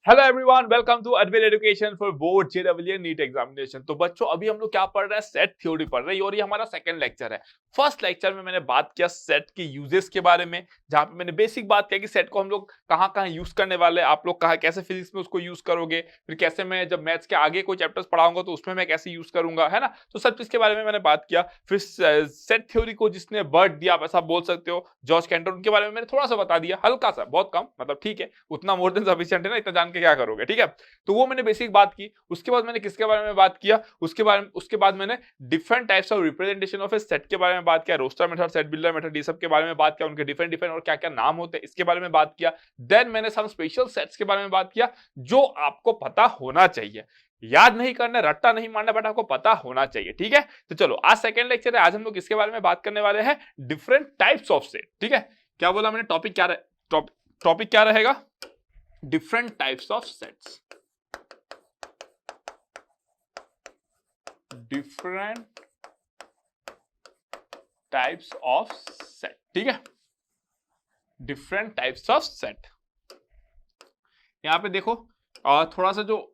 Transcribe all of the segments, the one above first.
Hello everyone, welcome to Adwell education for board JW NEET examination. तो बच्चों, अभी हम लोग क्या पढ़ रहे हैं? सेट थ्योरी पढ़ रहे हैं और ये हमारा सेकंड लेक्चर है। फर्स्ट लेक्चर में मैंने बात किया सेट के यूजेस के बारे में, जहां पे मैंने बेसिक बात किया कि सेट को हम लोग कहां-कहां यूज करने वाले हैं, आप लोग कहां कैसे फिजिक्स में उसको यूज करोगे, फिर कैसे मैं जब मैथ्स के आगे कोई चैप्टर्स पढ़ाऊंगा तो उसमें मैं कैसे यूज करूंगा, है ना। तो सब चीज के बारे में मैंने बात किया। फिर सेट थ्योरी को जिसने बर्थ दिया, आप ऐसा बोल सकते हो, जॉर्ज कैंटर, उनके बारे में मैंने थोड़ा सा बता दिया, हल्का सा, बहुत कम, मतलब ठीक है, उतना मोर देन सफिशिएंट है ना, इतना जान के क्या करोगे, ठीक है। तो वो मैंने बेसिक बात की। उसके बाद मैंने किसके बारे में बात किया? उसके बाद मैंने different types of representation of a set के बारे में बात किया, roster method, set builder method, ये सब के बारे में बात किया, उनके डिफरेंट डिफरेंट और क्या क्या नाम होते हैं इसके बारे में बात किया। देन मैंने सम स्पेशल सेट्स के बारे में बात किया जो आपको पता होना चाहिए। याद नहीं करना, रट्टा नहीं मारना, बट आपको पता होना चाहिए, ठीक है। तो चलो, आज सेकंड लेक्चर है। आज हम लोग इसके बारे में बात करने वाले हैं, डिफरेंट टाइप्स ऑफ सेट, ठीक है। क्या बोला मैंने? टॉपिक क्या रहेगा? Different types of sets. Different types of set, ठीक है। Different types of set. यहां पे देखो, थोड़ा सा जो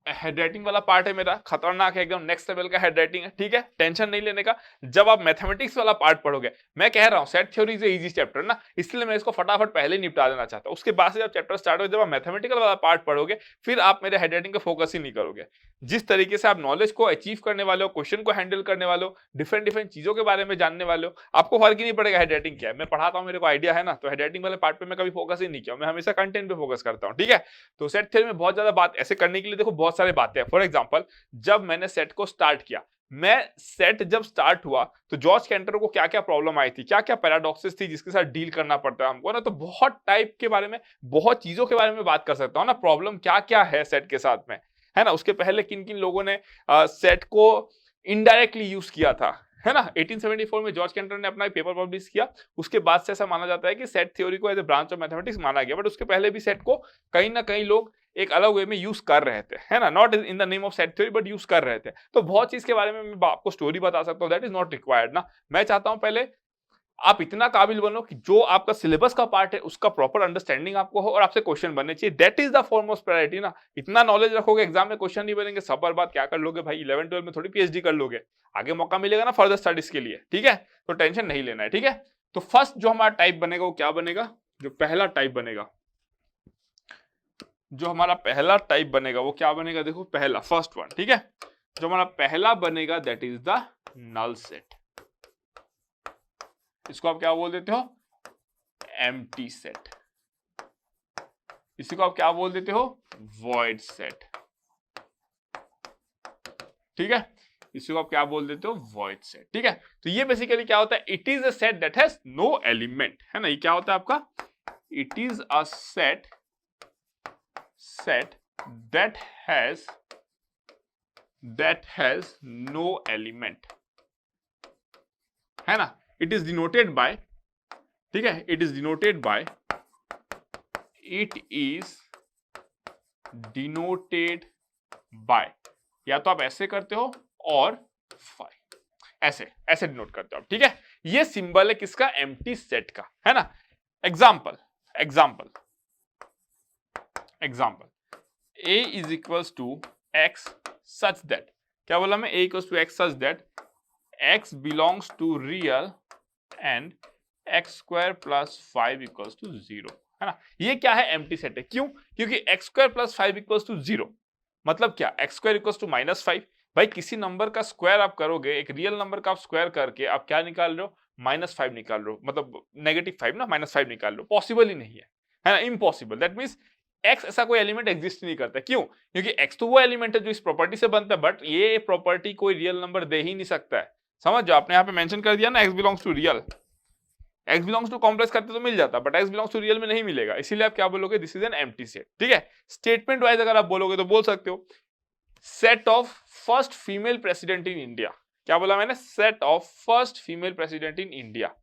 हेडराइटिंग वाला पार्ट है मेरा, खतरनाक है एकदम, नेक्स्ट लेवल का हेडराइटिंग है, ठीक है। टेंशन नहीं लेने का। जब आप मैथमेटिक्स वाला पार्ट पढ़ोगे, मैं कह रहा हूं set theory is easy chapter ना, इसलिए मैं इसको फटाफट पहले निपटा देना चाहता हूं। उसके बाद से जब चैप्टर स्टार्ट हो, जब आप मैथमेटिकल वाला पार्ट पढ़ोगे, फिर आप मेरे हेडराइटिंग पे फोकस ही नहीं करोगे। जिस तरीके से आप नॉलेज को अचीव करने वाले हो, क्वेश्चन को हैंडल करने वाले हो, डिफरेंट डिफरेंट चीजों के बारे में जानने वाले हो, आपको फर्क ही नहीं पड़ेगा हेडराइटिंग क्या है। मैं पढ़ाता हूं, मेरे को आइडिया है ना, तो हेडराइटिंग वाले पार्ट पे मैं कभी फोकस ही नहीं किया, मैं हमेशा कंटेंट पे फोकस करता हूं, ठीक है। तो सेट थ्योरी में बहुत ज्यादा बात ऐसे करने के लिए देखो बहुत सारे बातें हैं। फॉर एग्जांपल, जब मैंने सेट को स्टार्ट किया, मैं सेट जब स्टार्ट हुआ तो जॉर्ज कैंटर को क्या क्या प्रॉब्लम आई थी, क्या क्या पैराडॉक्सेस थी जिसके साथ डील करना पड़ता है हमको ना, तो बहुत टाइप के बारे में, बहुत चीजों के बारे में बात कर सकता हूं ना, प्रॉब्लम क्या क्या है सेट के साथ में, है ना। उसके पहले किन किन लोगों ने सेट को इनडायरेक्टली यूज किया था, है ना। 1874 में जॉर्ज कैंटर ने अपना एक पेपर पब्लिश किया। उसके बाद से ऐसा माना जाता है कि सेट थ्योरी को as a branch of mathematics माना गया, बट उसके पहले भी सेट को कहीं ना कहीं लोग एक अलग वे में यूज कर रहे थे, है ना, not in the name of set theory, but use कर रहे थे। तो बहुत चीज के बारे में मैं आपको स्टोरी बता सकता हूँ, दैट इज नॉट रिक्वायर्ड ना। मैं चाहता हूं पहले आप इतना काबिल बनो कि जो आपका सिलेबस का पार्ट है उसका प्रॉपर अंडरस्टैंडिंग आपको हो और आपसे क्वेश्चन बनने चाहिए। That is the foremost priority ना। इतना नॉलेज रखोगे, एग्जाम में क्वेश्चन नहीं बनेंगे, सब बर्बाद। क्या कर लोगे भाई? 11-12 में थोड़ी पीएचडी कर लोगे, आगे मौका मिलेगा ना फर्दर स्टडीज के लिए, ठीक है। तो टेंशन नहीं लेना है, ठीक है। तो फर्स्ट जो हमारा टाइप बनेगा वो क्या बनेगा? जो पहला टाइप बनेगा, जो हमारा पहला टाइप बनेगा वो क्या बनेगा? देखो, पहला, फर्स्ट वन, ठीक है। जो हमारा पहला बनेगा that is the null set. इसको आप क्या बोल देते हो? Empty set. इसी को आप क्या बोल देते हो? वॉइड सेट, ठीक है। इसी को आप क्या बोल देते हो? वॉइड सेट, ठीक है। तो ये बेसिकली क्या होता है? It is a set that has no element, है ना। ये क्या होता है आपका? It is a set that has no element, है ना। it is denoted by, ठीक है, it is denoted by या तो आप ऐसे करते हो और ऐसे ऐसे डिनोट करते हो आप, ठीक है। ये सिंबल है किसका? एम्प्टी सेट का, है ना। Example a is equals to x such that, क्या बोला मैं? a equals to x such that x belongs to real and x square plus 5 equals to 0, है ना। ये क्या है? एम्प्टी सेट है। क्यों? क्योंकि x square plus 5 equals to 0 मतलब क्या? x square equals to -5। भाई, किसी नंबर का स्क्वायर आप करोगे, एक रियल नंबर का आप स्क्वायर करके आप क्या निकाल रहे हो? -5 निकाल रहे हो, मतलब -5 ना, -5 निकाल रहे हो। पॉसिबल ही नहीं है ना, इम्पॉसिबल। दैट मीन्स एक्स ऐसा कोई एलिमेंट एग्जिस्ट नहीं करता। क्यों? क्योंकि एक्स तो वो एलिमेंट है जो इस प्रॉपर्टी से बनता है, बट ये प्रॉपर्टी कोई रियल नंबर दे ही नहीं सकता है। समझ जाओ, आपने यहाँ पे मेंशन कर दिया ना, x belongs to real. X belongs to complex करते तो मिल जाता, but x belongs to real में नहीं मिलेगा। इसीलिए आप क्या बोलोगे? This is an empty set, ठीक है। स्टेटमेंट वाइज अगर आप बोलोगे तो बोल सकते हो set of first female president in India. क्या बोला मैंने? Set of first female president in India.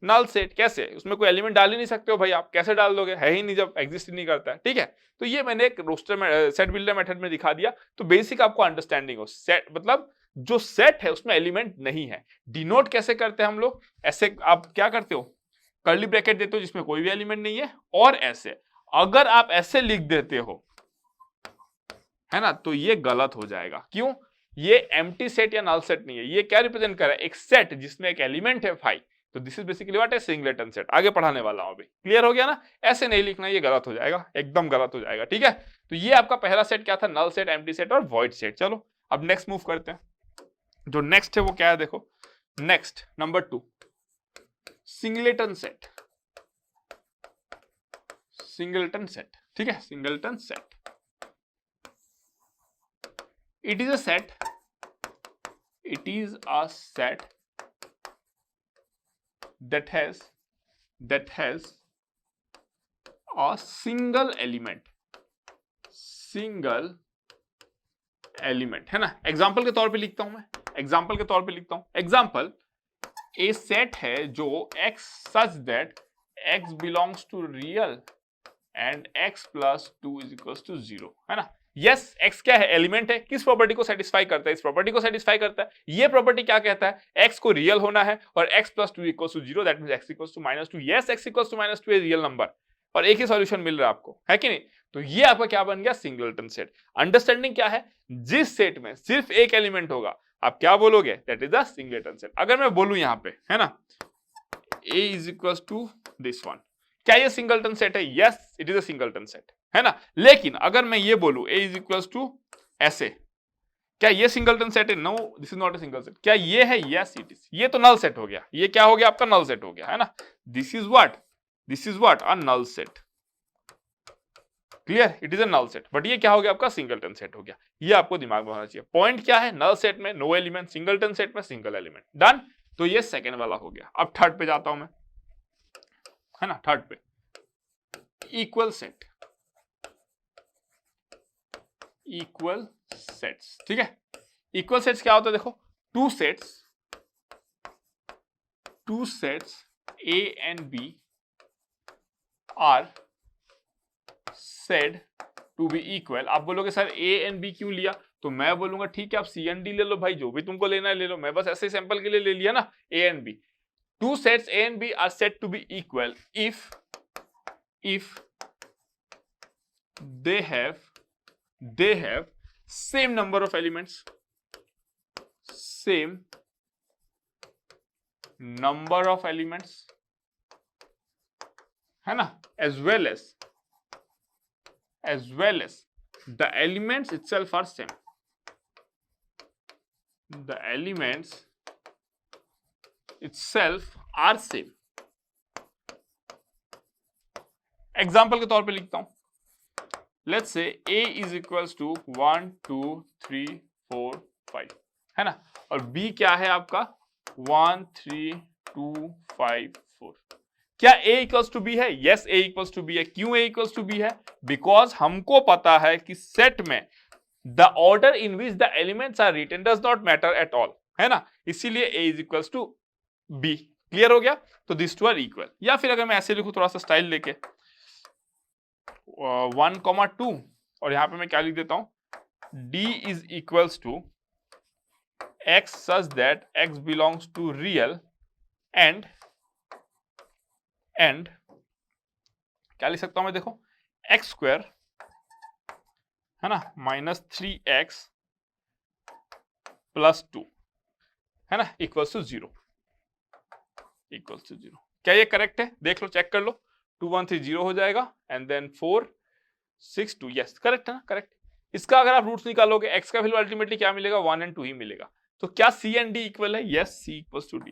Null set. कैसे? उसमें कोई एलिमेंट डाल ही नहीं सकते हो भाई, आप कैसे डाल दोगे? है ही नहीं, जब एग्जिस्ट ही नहीं करता है, ठीक है। तो ये मैंने एक रोस्टर में, सेट बिल्डर मेथड में दिखा दिया, तो बेसिक आपको अंडरस्टैंडिंग हो। सेट मतलब जो सेट है उसमें एलिमेंट नहीं है। डिनोट कैसे करते हैं हम लोग? ऐसे आप क्या करते हो? कर्ली ब्रैकेट देते हो जिसमें कोई भी एलिमेंट नहीं है, और ऐसे अगर आप ऐसे लिख देते हो, है ना, तो ये गलत हो जाएगा। क्यों? ये एम्प्टी सेट या नल सेट नहीं है, ये क्या रिप्रेजेंट कर रहा है? एक सेट जिसमें एक एलिमेंट है 5। तो दिस इज बेसिकली व्हाट है? Singleton set. आगे पढ़ाने वाला हूं अभी, क्लियर हो गया ना? ऐसे नहीं लिखना, ये गलत हो जाएगा, एकदम गलत हो जाएगा, ठीक है? तो ये आपका पहला सेट क्या था? नल सेट, एम्प्टी सेट और वॉइड सेट। चलो अब नेक्स्ट मूव करते हैं। जो नेक्स्ट है वो क्या है? देखो next number 2, singleton set. Singleton set, ठीक है, singleton set. It is a set. It is a set that has a single element. Single element, है ना? एग्जाम्पल के तौर पे लिखता हूं मैं, एग्जाम्पल के तौर पे लिखता हूं। एग्जाम्पल, ए सेट है जो x such that x belongs to real and x plus 2 is equals to 0, है ना? यस, x क्या है? एलिमेंट है। किस प्रॉपर्टी को सेटिस्फाई करता है? इस प्रॉपर्टी को सेटिस्फाई करता है। ये प्रॉपर्टी क्या कहता है? x को रियल होना है और x plus 2 equals to 0, that means x equals to -2। Yes, x equals to -2 है रियल नंबर और एक ही सॉल्यूशन मिल रहा है आपको, है कि नहीं? तो ये आपका क्या बन गया? Singleton set. अंडरस्टैंडिंग क्या है? जिस सेट में सिर्फ एक एलिमेंट होगा, आप क्या बोलोगे? That is the singleton set. अगर मैं बोलूं यहां पे, है ना, a is equals to this one, क्या ये सिंगलटन सेट है? Yes, it is a singleton set, है ना? लेकिन अगर मैं ये बोलूं a is equals to ऐसे, क्या ये सिंगलटन सेट है? No, this is not a single set. क्या ये है? Yes it is. ये तो नल सेट हो गया। ये क्या हो गया? आपका नल सेट हो गया, है ना? This is what a null set. Clear? It is a null set. But ये क्या हो गया? आपका सिंगलटन सेट हो गया। ये आपको दिमाग में होना चाहिए। पॉइंट क्या है? नल सेट में नो एलिमेंट, सिंगलटन सेट में सिंगल एलिमेंट। डन। तो ये सेकेंड वाला हो गया। अब थर्ड पे जाता हूं मैं, है ना? थर्ड पे इक्वल सेट, इक्वल सेट्स, ठीक है? इक्वल सेट्स क्या होता है? देखो, two sets A and B are said to be equal। आप बोलोगे सर A and B क्यों लिया? तो मैं बोलूंगा ठीक है, आप C and D ले लो भाई, जो भी तुमको लेना है ले लो। मैं बस ऐसे सैंपल के लिए ले लिया ना, A and B। Two sets A and B are said to be equal if they have same number of elements, same number of elements, है ना? as well as the elements itself are same, the elements itself are same। Example के तौर पे लिखता हूं, let's say A is equals to 1 2 3 4 5, है ना? और B क्या है आपका? 1 3 2 5 4। क्या A equals to B है? Yes, A equals to B है। क्यों A equals to B है? बिकॉज हमको पता है कि सेट में the order in which the elements are written does not matter at all, है ना? इसीलिए A is equals to B। Clear हो गया? तो दिस टू आर इक्वल। या फिर अगर मैं ऐसे लिखूं थोड़ा सा स्टाइल लेके, 1,2 और यहां पे मैं क्या लिख देता हूं? D is equals to x such that x belongs to real and क्या लिख सकता हूं मैं? देखो, x स्क्वायर, है ना, -3x प्लस 2, है ना, इक्वल्स टू 0, इक्वल्स टू 0। क्या ये करेक्ट है? देख लो, चेक कर लो। 2 1 3 0 हो जाएगा एंड देन 4 6 2। यस, करेक्ट है ना? करेक्ट। इसका अगर आप रूट्स निकालोगे, x का वैल्यू अल्टीमेटली क्या मिलेगा? 1 and 2 ही मिलेगा। तो क्या C and D इक्वल है? Yes, C equals to D।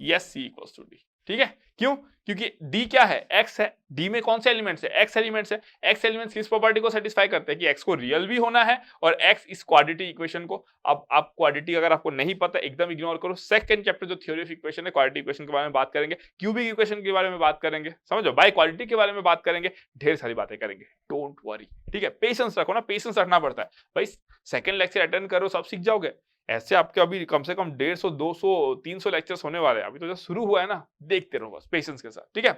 Yes, C equals to D। ठीक है? क्यों? क्योंकि D क्या है? X है। D में कौन से एलिमेंट्स है? X एलिमेंट्स है। X एलिमेंट्स किस प्रॉपर्टी को सेटिस्फाई करते हैं कि X को रियल भी होना है और X इस क्वाड्रेटिक इक्वेशन को, अब आप क्वाड्रेटिक अगर आपको नहीं पता एकदम इग्नोर करो। सेकंड चैप्टर जो थ्योरी ऑफ इक्वेशन है, क्वाड्रेटिक इक्वेशन के बारे में बात करेंगे, क्यूबिक इक्वेशन के बारे में बात करेंगे, समझो, बाय क्वाड्रेटिक के बारे में बात करेंगे, ढेर सारी बातें करेंगे। डोंट वरी, ठीक है? पेशेंस रखो ना, पेशेंस रखना पड़ता है भाई। सेकंड लेक्चर अटेंड करो, सब सीख जाओगे। ऐसे आपके अभी कम से कम 150 200 300 लेक्चर्स होने वाले हैं। अभी तो जब शुरू हुआ है ना, देखते रहो बस पेशेंस के साथ, ठीक है?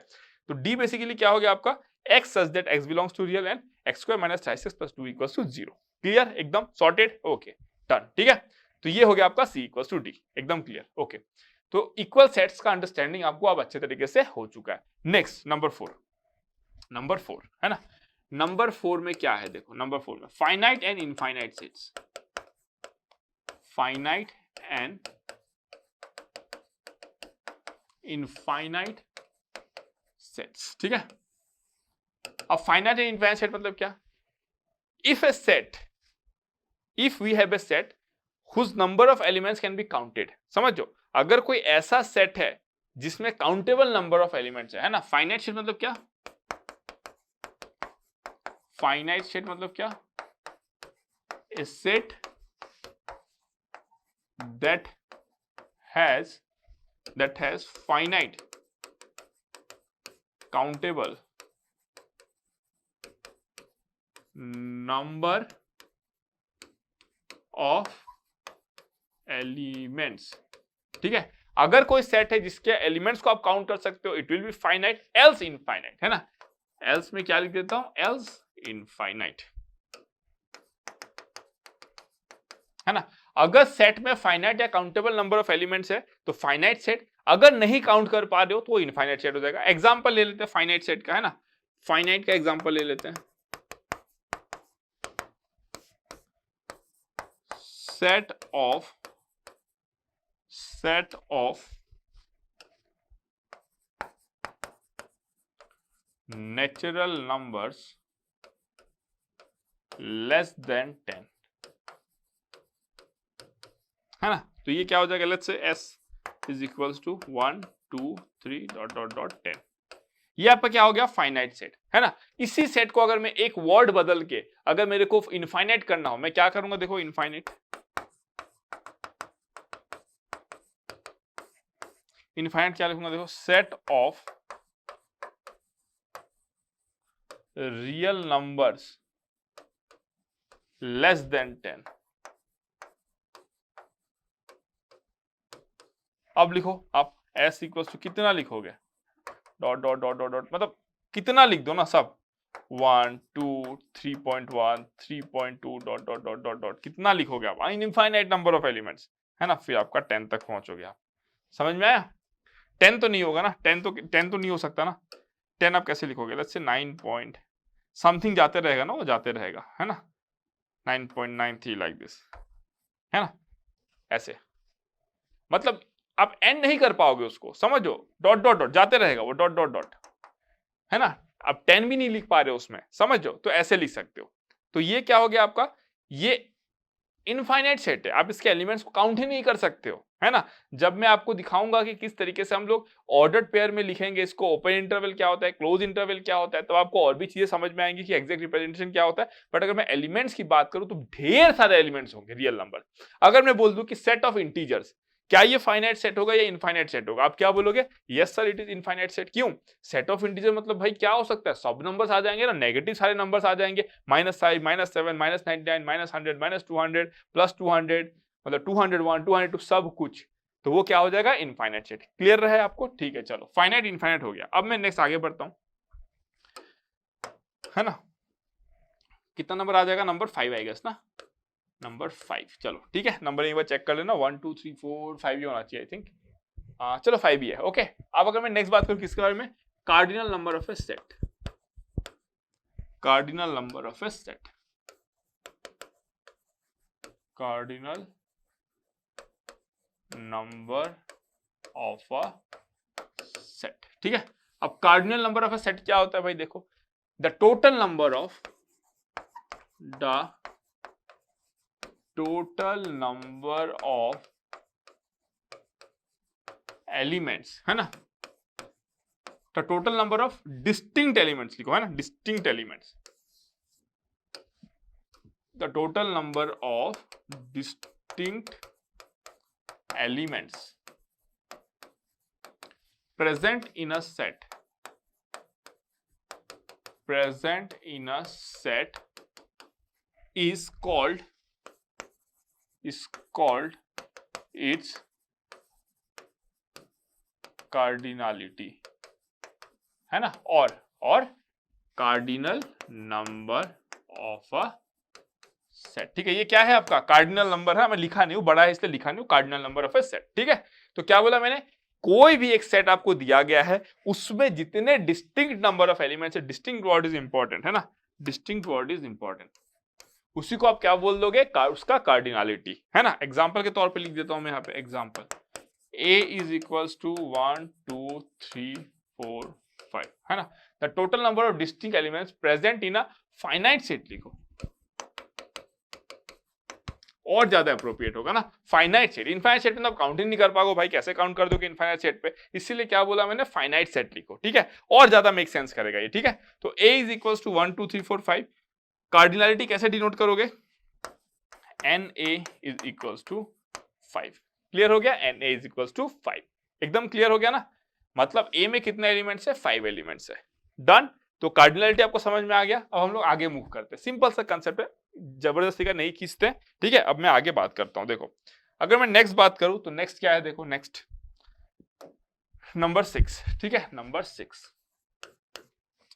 तो D बेसिकली क्या हो गया आपका? x such that x belongs to real and x square minus 36 plus 2 equals to 0। Clear? एकदम सॉर्टेड, ओके, डन, ठीक है? तो ये हो गया आपका C equals to D, एकदम क्लियर, ओके। तो इक्वल सेट्स का अंडरस्टैंडिंग आपको अब अच्छे तरीके से हो चुका है। नेक्स्ट नंबर 4, नंबर 4 है ना। नंबर 4 में क्या है देखो, नंबर 4 में finite and infinite sets, finite and infinite sets, ठीक है। अब फाइनाइट एंड इनफाइनाइट सेट मतलब क्या, if we have a set whose number of elements can be counted, समझो अगर कोई ऐसा सेट है जिसमें काउंटेबल नंबर ऑफ एलिमेंट्स है ना। फाइनाइट सेट मतलब क्या, फाइनाइट सेट मतलब क्या, a set that has finite countable number of elements, ठीक है। अगर कोई सेट है जिसके एलिमेंट्स को आप काउंट कर सकते हो, it will be finite else infinite, है ना। एल्स में क्या लिख देता हूं, एल्स इनफाइनाइट, है ना। अगर सेट में फाइनाइट या काउंटेबल नंबर ऑफ एलिमेंट्स है तो फाइनाइट सेट, अगर नहीं काउंट कर पा रहे हो तो वो इनफाइनाइट सेट हो जाएगा। एग्जांपल ले लेते हैं फाइनाइट सेट का, है ना। फाइनाइट का एग्जांपल ले लेते हैं, set of natural numbers less than 10, है ना। तो ये क्या हो जाएगा, let's say s is equals to 1 2 3 dot 10। ये आपका क्या हो गया, फाइनाइट सेट, है ना। इसी सेट को अगर मैं एक वर्ड बदल के अगर मेरे को इनफाइनाइट करना हो, मैं क्या करूंगा, देखो इनफाइनाइट क्या लिखूंगा, देखो set of real numbers less than 10। अब लिखो आप s इक्वल्स टू कितना लिखोगे, डॉट मतलब कितना लिख दो ना, सब 1 2 3.1 3.2 डॉट कितना लिखोगे आप, इनफाइनाइट नंबर ऑफ एलिमेंट्स, है ना। फिर आपका 10 तक पहुंचोगे आप। समझ में आया। 10 तो नहीं होगा ना, 10 तो नहीं हो सकता ना। 10 आप कैसे लिखोगे, लेट्स से 9 पॉइंट समथिंग जाते रहेगा ना, वो जाते रहेगा, है ना। 9.93 लाइक दिस, है ना, ऐसे। मतलब आप एंड नहीं कर पाओगे उसको, समझो, डॉट जाते रहेगा वो, डॉट, है ना। आप 10 भी नहीं लिख पा रहे हो उसमें, समझो, तो ऐसे लिख सकते हो। तो ये क्या हो गया आपका, ये इनफाइनाइट सेट है, आप इसके एलिमेंट्स को काउंट ही नहीं कर सकते हो, है ना। जब मैं आपको दिखाऊंगा कि किस तरीके से हम लोग ऑर्डर्ड पेयर में लिखेंगे इसको, ओपन इंटरवल क्या होता है, क्लोज इंटरवल क्या होता है, तो आपको और भी चीजें समझ में आएंगी कि एग्जैक्ट रिप्रेजेंटेशन क्या होता है। बट अगर मैं एलिमेंट्स की बात करूं तो ढेर सारे एलिमेंट्स होंगे रियल नंबर। अगर मैं बोल दूं कि सेट ऑफ इंटीजर्स, क्या ये फाइनाइट सेट होगा या इनफाइनाइट सेट होगा, आप क्या बोलोगे, yes sir it is infinite set. क्यों, सेट ऑफ इंटीजर मतलब भाई क्या हो सकता है, सब नंबर्स आ जाएंगे ना, नेगेटिव सारे नंबर्स आ जाएंगे, -5 -7 -99 -100 -200 +200, मतलब 201 202 सब कुछ, तो वो क्या हो जाएगा, इनफाइनाइट सेट। क्लियर रहे आपको, ठीक है। चलो फाइनाइट इनफाइनाइट हो गया। अब मैं नेक्स्ट आगे बढ़ता हूं, है ना। कितना नंबर आ जाएगा, नंबर 5 आई गेस ना, नंबर 5। चलो ठीक है, नंबर एक बार चेक कर लेना, 1 2 3 4 5 ही होना चाहिए आई थिंक। चलो 5 ही है, ओके। अब अगर मैं नेक्स्ट बात करूं किसके बारे में, cardinal number of a set, cardinal number of a set, cardinal number of a set, ठीक है। अब cardinal number of a set क्या होता है भाई, देखो the total number of elements, है ना, the total number of distinct elements लिखो, है ना, distinct elements, the total number of distinct elements present in a set is called its cardinality, है ना, और cardinal number of a set, ठीक है। ये क्या है आपका कार्डिनल नंबर है, मैं लिखा नहीं हूं, बड़ा है इसलिए लिखा नहीं हूं, cardinal number of a set, ठीक है। तो क्या बोला मैंने, कोई भी एक सेट आपको दिया गया है, उसमें जितने डिस्टिंक्ट नंबर ऑफ एलिमेंट्स है, डिस्टिंक्ट वर्ड इज इंपॉर्टेंट है ना, डिस्टिंक्ट वर्ड इज इंपॉर्टेंट, उसी को आप क्या बोल दोगे, उसका कार्डिनलिटी है ना। एग्जांपल के तौर पे लिख देता हूं मैं यहाँ पे, example A is equals to 1 2 3 4 5 है ना। The total number of distinct elements present in a finite set लिखो, और ज्यादा अप्रोप्रिएट होगा ना। फाइनाइट सेट, इनफाइनाइट सेट में तो आप काउंटिंग नहीं कर पाओगे भाई, कैसे काउंट कर दोगे इनफाइनाइट सेट पे, इसीलिए क्या बोला मैंने, फाइनाइट सेट लिखो, ठीक है, और ज्यादा मेक सेंस करेगा ये, ठीक है। तो A is equal to 1 2 3 4 5, cardinality कैसे डिनोट करोगे, NA is equal to 5, clear हो गया, NA इज इक्वल टू 5, एकदम क्लियर हो गया ना। मतलब A में कितने एलिमेंट्स है, 5 एलिमेंट्स है, डन। तो कार्डिनलिटी आपको समझ में आ गया। अब हम लोग आगे मूव करते हैं, सिंपल सा कंसेप्ट है, जबरदस्ती का नहीं खींचते, ठीक है। अब मैं आगे बात करता हूं, देखो अगर मैं नेक्स्ट बात करूं तो नेक्स्ट क्या है, देखो नेक्स्ट नंबर 6, ठीक है, नंबर 6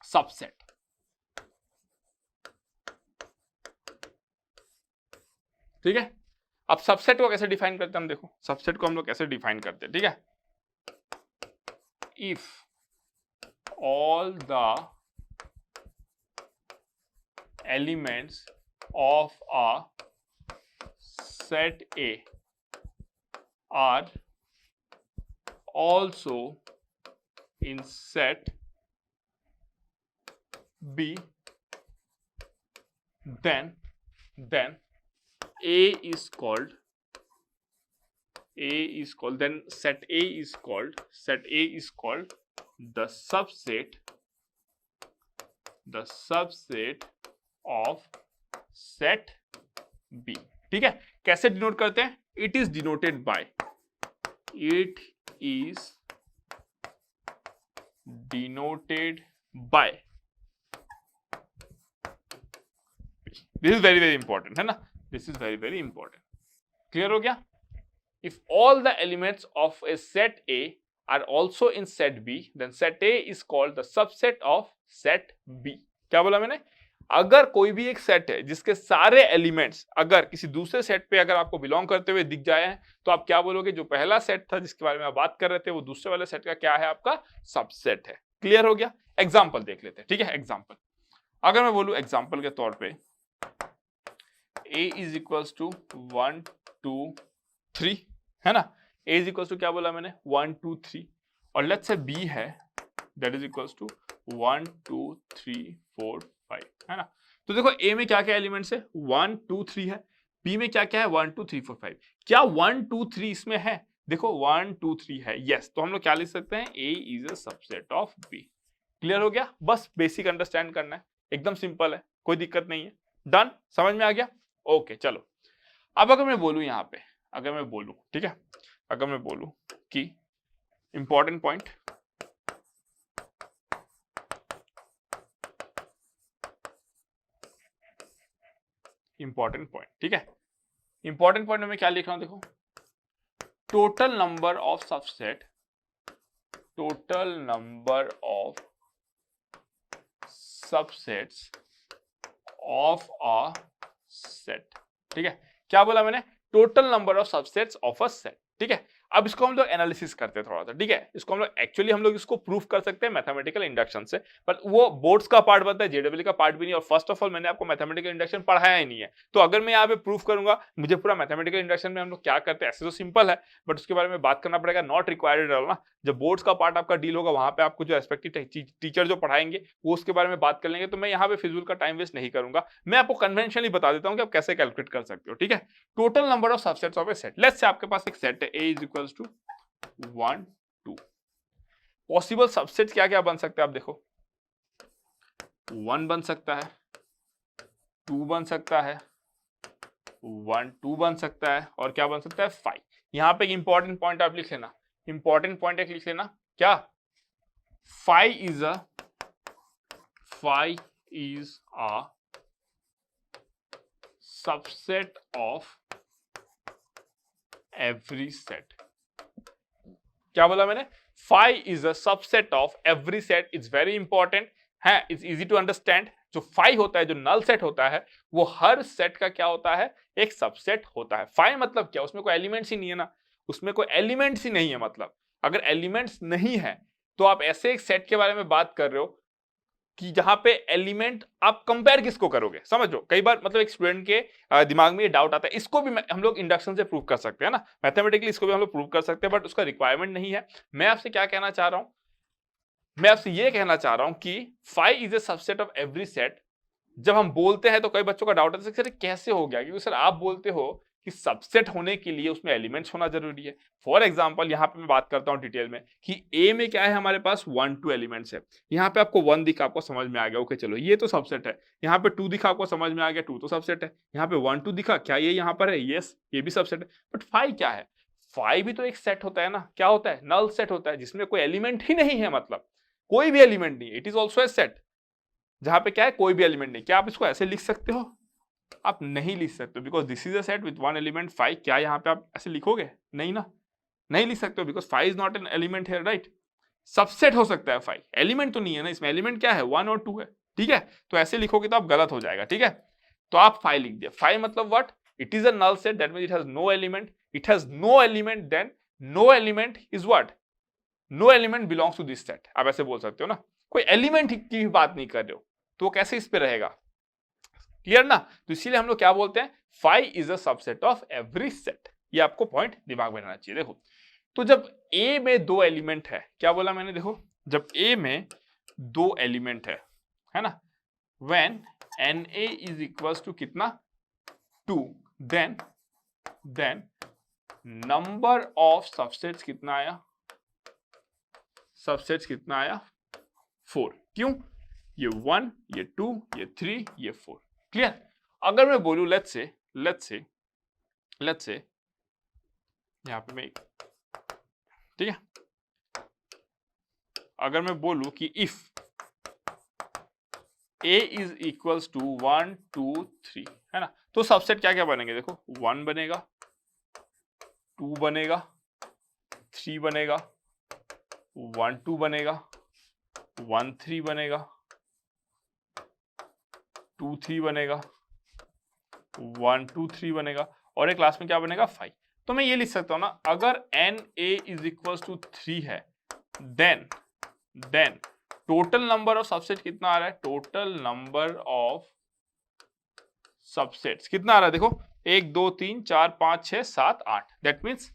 सबसेट, ठीक है। अब सबसेट को कैसे डिफाइन करते हैं हम, देखो सबसेट को हम लोग कैसे डिफाइन करते हैं, ठीक है। If all the elements of a set A are also in set B, then A is called then set A is called the subset of set B, ठीक है। कैसे डिनोट करते हैं, it is denoted by this is very very important है ना, this is very very important, clear हो गया। If all the elements of a set A are also in set B, then set A is called the subset of set B। क्या बोला मैंने, अगर कोई भी एक सेट है जिसके सारे एलिमेंट्स अगर किसी दूसरे सेट पे अगर आपको बिलोंग करते हुए दिख जाए हैं, तो आप क्या बोलोगे, जो पहला सेट था जिसके बारे में आप बात कर रहे थे, वो दूसरे वाले सेट का क्या है, आपका सबसेट है, क्लियर हो गया। एग्जाम्पल देख लेते हैं, ठीक है। एग्जाम्पल अगर मैं बोलूं एग्जाम्पल के तौर पे A इज इक्वल्स टू 1 2 3 है ना, A इज इक्वल्स टू क्या बोला मैंने, 1 2 3, और लेट्स से B है दैट इज इक्वल्स टू 1 2 3 4 5 है ना। तो देखो A में क्या क्या एलिमेंट्स है, 1 2 3 है, B में क्या क्या है, 1 2 3 4 5, क्या 1 2 3 इसमें है, देखो 1 2 3 है, यस। तो हम लोग क्या लिख सकते हैं, A is a subset of B, clear हो गया। बस बेसिक अंडरस्टैंड करना है, एकदम सिंपल है, कोई दिक्कत नहीं है, डन, समझ में आ गया, ओके। चलो अब अगर मैं बोलूं यहाँ पे, अगर मैं बोलूं, ठीक है, अगर मैं बोलूं कि इंपॉर्टेंट पॉइंट, ठीक है, इंपॉर्टेंट पॉइंट में मैं क्या लिख रहा हूं, देखो total number of subset, subsets of a set, ठीक है। क्या बोला मैंने, total number of subsets of a set, ठीक है। अब इसको हम लोग एनालिसिस करते हैं थोड़ा सा, ठीक है। इसको हम लोग एक्चुअली हम लोग इसको प्रूफ कर सकते हैं मैथमेटिकल इंडक्शन से, पर वो बोर्ड्स का पार्ट बनता है, जेडब्ल्यू का पार्ट भी नहीं, और फर्स्ट ऑफ ऑल मैंने आपको मैथमेटिकल इंडक्शन पढ़ाया ही नहीं है। तो अगर मैं यहाँ पे प्रूफ करूंगा, मुझे पूरा मैथमेटिकल इंडक्शन में हम लोग क्या करते हैं, ऐसे तो सिंपल है, बट उसके बारे में बात करना पड़ेगा, नॉट रिक्वायर्ड ना। जब बोर्ड्स का पार्ट आपका डील होगा, वहां पे आपको जो रेस्पेक्टिव टीचर जो पढ़ाएंगे वो उसके बारे में बात कर लेंगे, तो मैं यहाँ पे फिजूल का टाइम वेस्ट नहीं करूंगा, मैं आपको कन्वेंशनली बता देता हूँ कि आप कैसे कैलकुलेट कर सकते हो, ठीक है। Total number of subsets of a set, let's say आपके पास एक सेट है, A is equals to 1 2, possible subset क्या क्या बन सकते हैं आप देखो, 1 बन सकता है, 2 बन सकता है, 1 2 बन सकता है, और क्या बन सकता है, 5। यहां पे एक इंपॉर्टेंट पॉइंट आप लिख लेना, इंपॉर्टेंट पॉइंट एक लिख लेना, क्या 5 is a subset of every set. क्या बोला मैंने, 5 is a subset of every set, it's very important है, इट्स इजी टू अंडरस्टैंड। जो 5 होता है, जो नल सेट होता है, वो हर सेट का क्या होता है, एक सबसेट होता है। 5 मतलब क्या, उसमें कोई एलिमेंट्स ही नहीं है ना, उसमें कोई एलिमेंट्स ही नहीं है, मतलब अगर एलिमेंट्स नहीं है तो आप ऐसे एक सेट के बारे में बात कर रहे हो कि जहां पे एलिमेंट आप कंपेयर किसको करोगे। समझो, कई बार मतलब एक स्टूडेंट के दिमाग में ये डाउट आता है, इसको भी हम लोग इंडक्शन से प्रूव कर सकते हैं ना, मैथमेटिकली इसको भी हम लोग प्रूव कर सकते हैं, बट उसका रिक्वायरमेंट नहीं है। मैं आपसे क्या कहना चाह रहा हूं, मैं आपसे ये कहना चाह रहा हूं कि phi is a subset of every set. जब हम बोलते हैं तो कई बच्चों का डाउट है सर कैसे हो गया, क्योंकि सर आप बोलते हो कि सबसेट होने के लिए उसमें एलिमेंट्स होना जरूरी है। फॉर एग्जांपल यहाँ पे मैं बात करता हूँ डिटेल में कि ए में क्या है, हमारे पास 1 2 एलिमेंट्स है। यहाँ पे आपको 1 दिखा, आपको समझ में आ गया, ओके चलो ये तो सबसेट है। यहाँ पे 2 दिखा, आपको समझ में आ गया, 2 तो सबसेट है। यहाँ पे 1 2 दिखा, क्या ये यहाँ पर है, यस ये भी सबसेट है। बट 5 क्या है, 5 भी तो एक सेट होता है ना, क्या होता है, नल सेट होता है, जिसमें कोई एलिमेंट ही नहीं है, मतलब कोई भी एलिमेंट नहीं, it is also a set जहां पे क्या है, कोई भी एलिमेंट नहीं। क्या आप इसको ऐसे लिख सकते हो, आप नहीं लिख सकते, because this is a set with 1 element 5। क्या यहाँ पे आप ऐसे लिखोगे, नहीं ना, नहीं लिख सकते हो, because 5 is not an element है, राइट। सबसेट हो सकता है 5, एलिमेंट तो नहीं है ना इसमें, एलिमेंट क्या है 1 और 2 है, ठीक है। तो ऐसे लिखोगे तो आप गलत हो जाएगा, ठीक है। तो आप 5 लिख दिया, 5 मतलब what, it is a null set, that means it has no element, it has no element, then no element is what, no element belongs to this set. आप ऐसे बोल सकते हो ना, कोई एलिमेंट की बात नहीं कर रहे हो तो कैसे इस पे रहेगा, क्लियर ना। तो इसीलिए हम लोग क्या बोलते हैं, phi is a subset of every set. ये आपको पॉइंट दिमाग में रहना चाहिए। देखो, तो जब ए में 2 एलिमेंट है, क्या बोला मैंने, देखो जब ए में 2 एलिमेंट है ना, when n A is equals to कितना 2, देन नंबर ऑफ सबसेट्स कितना आया, सबसेट्स कितना आया 4। क्यों, ये 1 ये 2 ये 3 ये 4, क्लियर। अगर मैं बोलूं लेट्स से यहां पे मैं, ठीक है, अगर मैं बोलूं कि if a is equals to 1 2 3 है ना, तो सबसेट क्या क्या बनेंगे, देखो 1 बनेगा, 2 बनेगा, 3 बनेगा, 1 2 बनेगा, 1 3 बनेगा, 2 3 बनेगा, 1 2 3 बनेगा, और एक क्लास में क्या बनेगा 5। तो मैं ये लिख सकता हूं ना, अगर n A is equals to 3 है, then total number of subset कितना आ रहा है, टोटल नंबर ऑफ सबसेट्स कितना आ रहा है, देखो 1 2 3 4 5 6 7 8, दैट मीन्स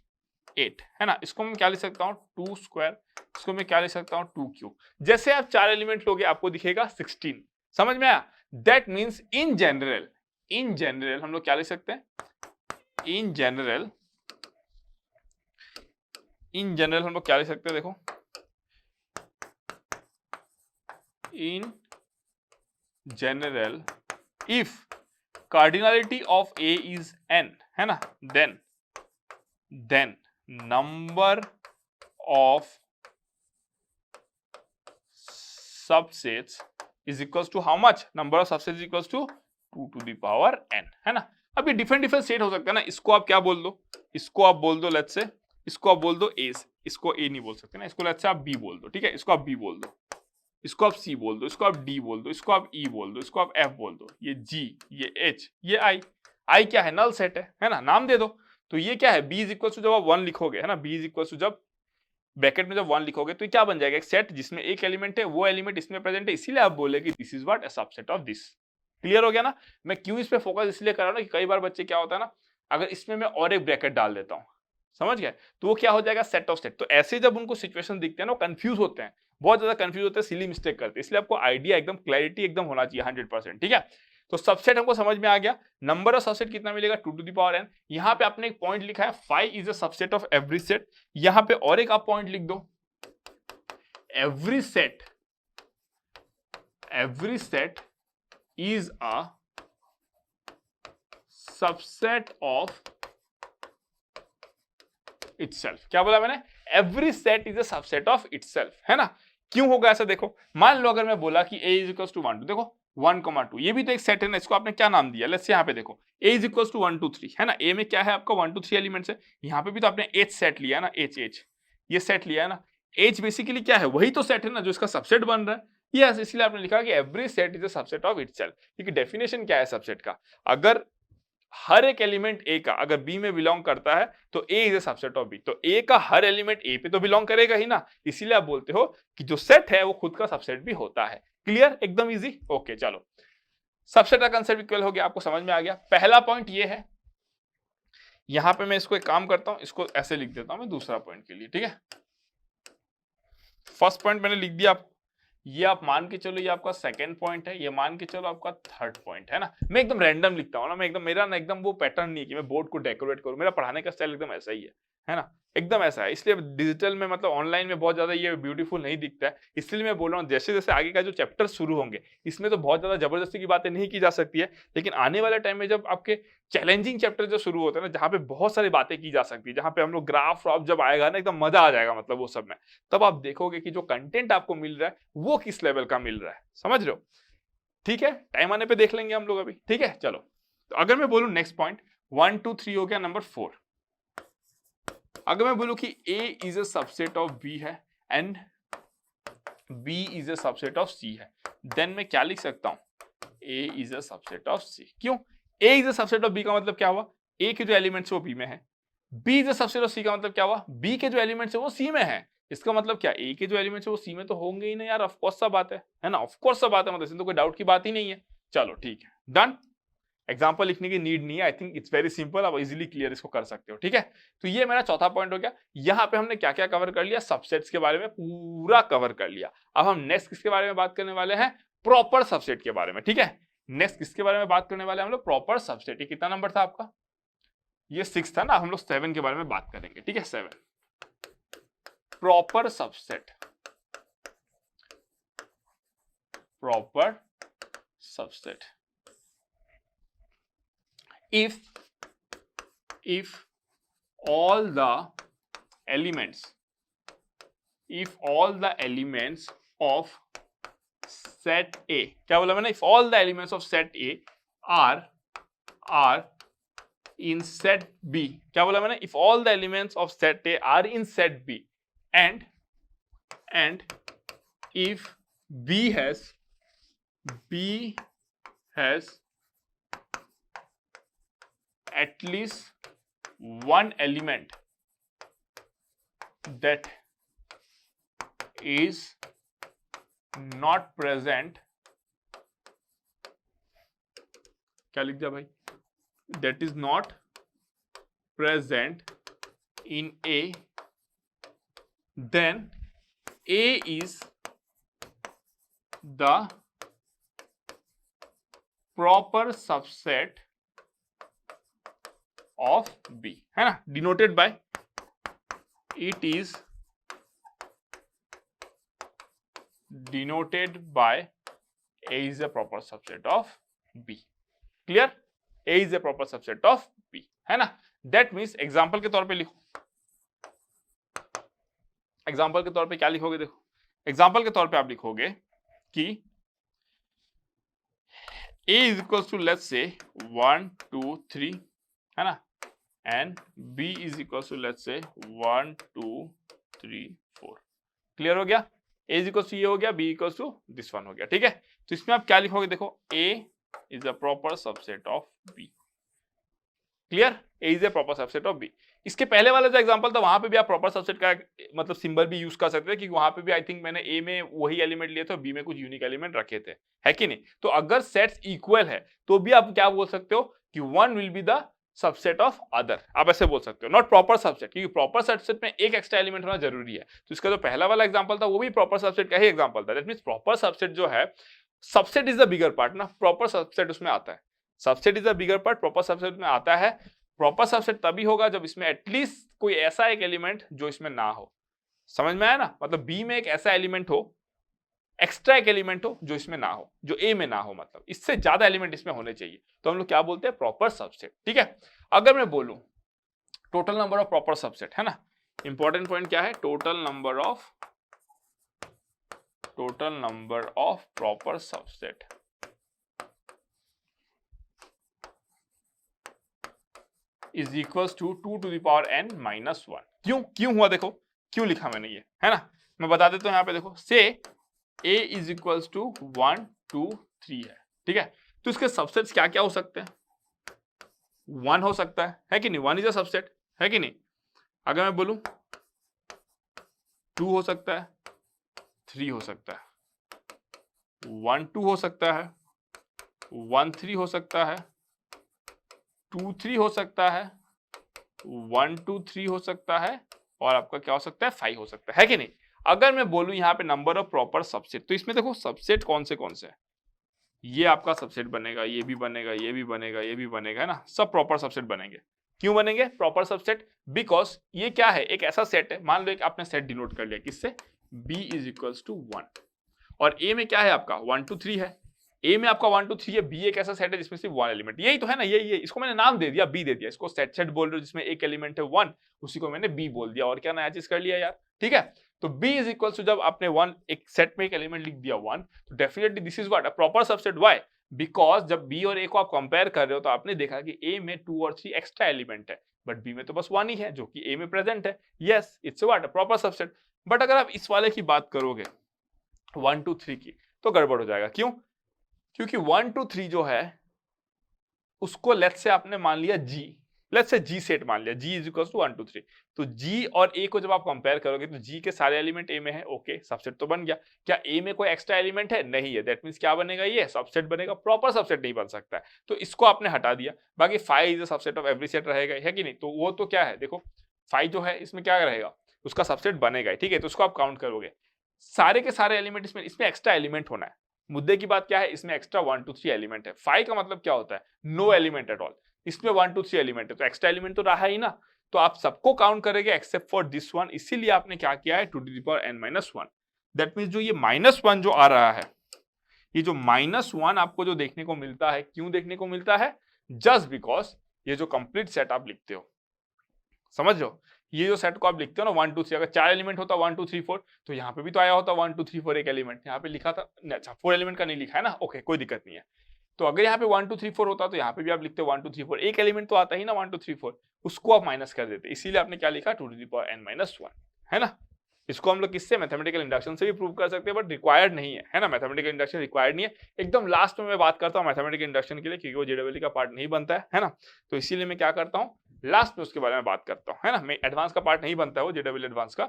8 है ना। इसको मैं क्या लिख सकता हूं 2 स्क्वायर, इसको मैं क्या लिख सकता हूं 2 क्यूब। जैसे आप 4 एलिमेंट लोगे आपको दिखेगा 16, समझ में आया। दैट मीन्स इन जनरल हम लोग क्या लिख सकते हैं, इन जनरल हम लोग क्या लिख सकते हैं, देखो in general if cardinality of A is n है ना, then number of subsets is equals to how much, number of subsets is equals to 2 to the power n है ना। अब ये डिफरेंट सेट हो सकता है ना, इसको आप क्या बोल दो, इसको आप बोल दो लेट्स से, इसको आप बोल दो ए, इसको ए नहीं बोल सकते ना, इसको लेट्स से आप बी बोल दो, ठीक है, इसको आप बी बोल दो, इसको आप सी बोल दो, इसको आप डी बोल दो, इसको आप ई बोल दो, इसको आप एफ बोल दो, ये जी ये एच ये आई क्या है, नल सेट है ना, नाम दे दो। तो ये क्या है, बी इज इक्वल टू जब आप 1 लिखोगे है ना, बी इज इक्वल टू जब ब्रैकेट में जब 1 लिखोगे तो ये क्या बन जाएगा, एक सेट जिसमें एक एलिमेंट है, वो एलिमेंट इसमें प्रेजेंट है, इसीलिए आप बोले कि this is what, a subset of this. Clear हो गया ना। मैं क्यों इस पे फोकस इसलिए कर रहा हूं ना कि कई बार बच्चे क्या होता है ना, अगर इसमें मैं और एक ब्रैकेट डाल देता हूं, समझ गए, तो वो क्या हो जाएगा सेट ऑफ सेट। तो ऐसे जब उनको सिचुएशन दिखते हैं ना, कंफ्यूज होते हैं, बहुत ज्यादा कंफ्यूज होते हैं, सिली मिस्टेक करते हैं। इसलिए आपको आइडिया एकदम क्लैरिटी एकदम होना चाहिए 100%, ठीक है। तो सबसेट हमको समझ में आ गया, नंबर ऑफ सबसेट कितना मिलेगा 2 टू द पावर n। यहां पे आपने एक पॉइंट लिखा है 5 is a subset of every set. यहां पे और एक आप पॉइंट लिख दो, every set is a subset of itself. क्या बोला मैंने, every set is a subset of itself, है ना। क्यों होगा ऐसा, देखो मान लो अगर मैं बोला कि a इज इक्वल टू 1 2, देखो 1 2 ये भी तो एक सेट है ना, इसको आपने क्या नाम दिया, लेट्स से यहाँ पे देखो a इज इक्वल टू 1 2 3 है ना, a में क्या है आपका 1 2 3 एलिमेंट्स है। यहाँ पे भी तो आपने h सेट लिया है ना, h ये सेट लिया है ना, h बेसिकली क्या है, वही तो सेट है ना जो इसका सबसेट बन रहा है। यस, इसलिए आपने लिखा कि every set is a subset of itself. क्योंकि डेफिनेशन क्या है सबसेट का, अगर हर एक एलिमेंट ए का अगर बी में बिलोंग करता है तो A is a subset of B, तो ए का हर एलिमेंट ए पे तो बिलोंग करेगा ही ना, इसीलिए आप बोलते हो कि जो सेट है वो खुद का सबसेट भी होता है। क्लियर, एकदम इजी। ओके चलो, सबसेट का कंसेप्ट इक्वल हो गया, आपको समझ में आ गया। पहला पॉइंट ये है, यहां पे मैं इसको एक काम करता हूं, इसको ऐसे लिख देता हूं मैं दूसरा पॉइंट के लिए, ठीक है। फर्स्ट पॉइंट मैंने लिख दिया आपको, ये आप मान के चलो ये आपका सेकंड पॉइंट है, ये मान के चलो आपका थर्ड पॉइंट है ना। मैं एकदम रैंडम लिखता हूँ ना, मैं एकदम, मेरा ना एकदम वो पैटर्न नहीं है कि मैं बोर्ड को डेकोरेट करूँ, मेरा पढ़ाने का स्टाइल एकदम ऐसा ही है ना, एकदम ऐसा है। इसलिए डिजिटल में मतलब ऑनलाइन में बहुत ज्यादा ये ब्यूटीफुल नहीं दिखता है, इसलिए मैं बोल रहा हूँ जैसे जैसे आगे का जो चैप्टर शुरू होंगे इसमें तो बहुत ज्यादा जबरदस्ती की बातें नहीं की जा सकती है, लेकिन आने वाले टाइम में जब आपके चैलेंजिंग चैप्टर जो शुरू होते हैं ना, जहाँ पे बहुत सारी बातें की जा सकती है, जहाँ पे हम लोग ग्राफ व्राफ जब आएगा ना एकदम मजा आ जाएगा, मतलब वो सब में, तब आप देखोगे कि जो कंटेंट आपको मिल रहा है वो किस लेवल का मिल रहा है, समझ रहे हो। ठीक है, टाइम आने पे देख लेंगे हम लोग अभी, ठीक है। चलो, तो अगर मैं बोलूं नेक्स्ट पॉइंट 1 2 3 हो गया, नंबर 4, अगर मैं बोलूं कि A is a subset of B है and B is a subset of C है, देन मैं क्या लिख सकता हूं, A is a subset of C। क्यों? A is a subset of B का मतलब क्या हुआ, A के जो एलिमेंट्स वो B में है, B is a subset of C का मतलब क्या हुआ, B के जो एलिमेंट्स है वो C में है। इसका मतलब क्या, A के जो एलिमेंट्स है वो C में तो होंगे ही नहीं यार, ऑफ कोर्स सा बात है ना, ऑफ कोर्स सा बात है, मतलब इसमें तो कोई डाउट की बात ही नहीं है। चलो ठीक है, डन। एग्जाम्पल लिखने की नीड नहीं है, I think it's very simple, आप इजीली क्लियर इसको कर सकते हो, ठीक है। तो ये मेरा चौथा पॉइंट हो गया। यहाँ पे हमने क्या क्या कवर कर लिया, सबसेट्स के बारे में पूरा कवर कर लिया। अब हम नेक्स्ट किसके बारे में बात करने वाले हैं, प्रॉपर सबसेट के बारे में, ठीक है। नेक्स्ट किसके बारे में बात करने वाले हैं हम लोग, प्रॉपर सबसेट। ये कितना नंबर था आपका, ये 6 था ना, हम लोग 7 के बारे में बात करेंगे, ठीक है। 7 proper subset, proper subset. if all the elements of set A, क्या बोला मैंने, if all the elements of set A are in set B, क्या बोला मैंने, if all the elements of set A are in set B and if B has at least one element that is not present, क्या लिख दिया भाई, that is not present in A, then A is the proper subset of B, है ना, denoted by it is denoted by A is a proper subset of B। Clear, A is a proper subset of B, है ना। That means example के तौर पे लिखो, example के तौर पे क्या लिखोगे, देखो एग्जाम्पल के तौर पे आप लिखोगे कि A is equals to let's say 1 2 3, है ना, and B is equals to let's say 1 2 3 4। Clear हो गया, A is equals to ये हो गया, B equals to this one हो गया, ठीक है। तो इसमें आप क्या लिखोगे, देखो A is a proper subset of B। Clear, A is a proper subset of B। इसके पहले वाला जो एग्जांपल था वहां पे भी आप प्रॉपर सबसेट का मतलब सिंबल भी यूज कर सकते थे, क्योंकि वहां पे भी आई थिंक मैंने A में वही एलिमेंट लिए थे और B में कुछ यूनिक एलिमेंट रखे थे, है कि नहीं। तो अगर सेट्स इक्वल है तो भी आप क्या बोल सकते हो कि one will be the subset of other, आप ऐसे बोल सकते हो, नॉट प्रॉपर सबसेट, क्योंकि प्रॉपर सबसेट में एक एक्स्ट्रा एलिमेंट होना जरूरी है। तो इसका जो पहला वाला एग्जांपल था वो भी प्रॉपर सबसेट का ही एग्जांपल था। दैट मींस प्रॉपर सबसेट जो है, subset is the bigger part ना, प्रॉपर सबसेट उसमें आता है, subset is the bigger part, proper subset में आता है। प्रॉपर सबसेट तभी होगा जब इसमें एटलीस्ट कोई ऐसा एक एलिमेंट जो इसमें ना हो, समझ में आया ना, मतलब बी में एक ऐसा एलिमेंट हो, एक्स्ट्रा एक एलिमेंट हो जो इसमें ना हो, जो ए में ना हो, मतलब इससे ज्यादा एलिमेंट इसमें होने चाहिए, तो हम लोग क्या बोलते हैं, प्रॉपर सबसेट, ठीक है। अगर मैं बोलूं total number of proper subset, है ना, इंपॉर्टेंट पॉइंट क्या है, total number of proper subset is equals to 2 to the power n minus 1। क्यों हुआ, देखो क्यों लिखा मैंने ये, है ना, मैं बता देता हूं। यहाँ पे देखो से A इज इक्वल्स टू 1 2 3 है, ठीक है। तो इसके सबसेट्स क्या क्या हो सकते हैं, 1 हो सकता है कि नहीं, 1 इज अ सबसेट, है कि नहीं। अगर मैं बोलूं 2 हो सकता है, 3 हो सकता है, 1 2 हो सकता है, 1 3 हो सकता है, 2 3 हो सकता है, 1 2 3 हो सकता है, और आपका क्या हो सकता है, 5 हो सकता है कि नहीं। अगर मैं बोलूं यहाँ पे नंबर ऑफ प्रॉपर सबसेट, तो इसमें देखो सबसेट कौन से है, ये आपका सबसेट बनेगा, ये भी बनेगा, ये भी बनेगा, ये भी बनेगा, है ना, सब प्रॉपर सबसेट बनेंगे। क्यों बनेंगे प्रॉपर सबसेट, बिकॉज ये क्या है, एक ऐसा सेट है, मान लो एक आपने सेट डिनोट कर लिया किससे, b इज इक्वल्स टू 1, और a में क्या है आपका 1 2 3 है, a में आपका 1 2 3 है, b एक ऐसा सेट है जिसमें सिर्फ 1 एलिमेंट, यही तो है ना, यही इसको मैंने नाम दे दिया, b दे दिया, इसको सेट सेट बोल रहे हो जिसमें एक एलिमेंट है 1, उसी को मैंने b बोल दिया, और क्या नया चीज कर लिया यार, ठीक है। तो b इज इक्वल्स टू, जब आपने 1 एक सेट में एक एलिमेंट लिख दिया 1, तो definitely this is what a proper subset, why, because जब b और a को आप कंपेयर कर रहे हो तो आपने देखा कि a में 2 और 3 एक्स्ट्रा एलिमेंट है, बट b में तो बस 1 ही है जो कि a में प्रेजेंट है, yes it's what a proper subset. But अगर आप इस वाले की बात करोगे 1 2 3 की, तो गड़बड़ हो जाएगा, क्यों, क्योंकि 1 2 3 जो है उसको लेट्स से आपने मान लिया g, let's say g set मान लिया, g इज इक्वल टू 1 2 3, तो g और a को जब आप कंपेयर करोगे तो g के सारे एलिमेंट a में है, ओके सबसेट तो बन गया। क्या a में कोई एक्स्ट्रा एलिमेंट है, नहीं है, दैट मींस क्या बनेगा, ये सबसेट बनेगा, प्रॉपर सबसेट नहीं बन सकता है, तो इसको आपने हटा दिया। बाकी 5 is a subset of every set रहेगा, है कि नहीं, तो वो तो क्या है, देखो 5 जो है इसमें क्या रहेगा, उसका सबसेट बनेगा, ठीक है, तो उसको आप काउंट करोगे, सारे के सारे एलिमेंट इसमें एक्स्ट्रा एलिमेंट होना है। मुद्दे की बात क्या है, इसमें एक्स्ट्रा 1 2 3 एलिमेंट है, 5 का मतलब क्या होता है, नो एलिमेंट एट ऑल, इसमें 1 2 3 एलिमेंट है, तो एक्स्ट्रा एलिमेंट तो रहा ही ना, तो आप सबको काउंट करेंगे एक्सेप्ट फॉर दिस वन, इसीलिए आपने क्या किया है 2 टू द पावर n - 1। दैट मींस जो ये -1 जो आ रहा है, ये जो -1 आपको जो देखने को मिलता है, क्यों देखने को मिलता है, जस्ट बिकॉज ये जो कंप्लीट सेट आप लिखते हो, समझ लो, ये जो सेट को आप लिखते हो ना 1 2 3, अगर 4 एलिमेंट होता 1 2 3 4, तो यहाँ पे भी तो आया होता 1 2 3 4 एक एलिमेंट, यहाँ पे लिखा था, अच्छा 4 एलिमेंट का नहीं लिखा है ना, ओके कोई दिक्कत नहीं है। तो अगर यहाँ पे 1 2 3 4 होता तो यहाँ पे भी आप लिखते 1 2 3 4, एक एलिमेंट तो आता ही ना 1 2 3 4, उसको आप माइनस कर देते, इसीलिए आपने क्या लिखा 2 टू द पावर n - 1, है ना। इसको हम लोग किससे, मैथमेटिकल इंडक्शन से भी प्रूव कर सकते हैं, बट रिक्वायर्ड नहीं है ना, मैथमेटिकल इंडक्शन रिक्वायर्ड नहीं है। एकदम लास्ट में मैं बात करता हूँ मैथमेटिकल इंडक्शन के लिए, क्योंकि वो जेडब्ल्यूई का पार्ट नहीं बनता है ना, तो इसीलिए मैं क्या करता हूँ लास्ट में उसके बारे में बात करता हूँ, है ना, मैं एडवांस का पार्ट नहीं बनता है वो जेडब्ल्यूई एडवांस का,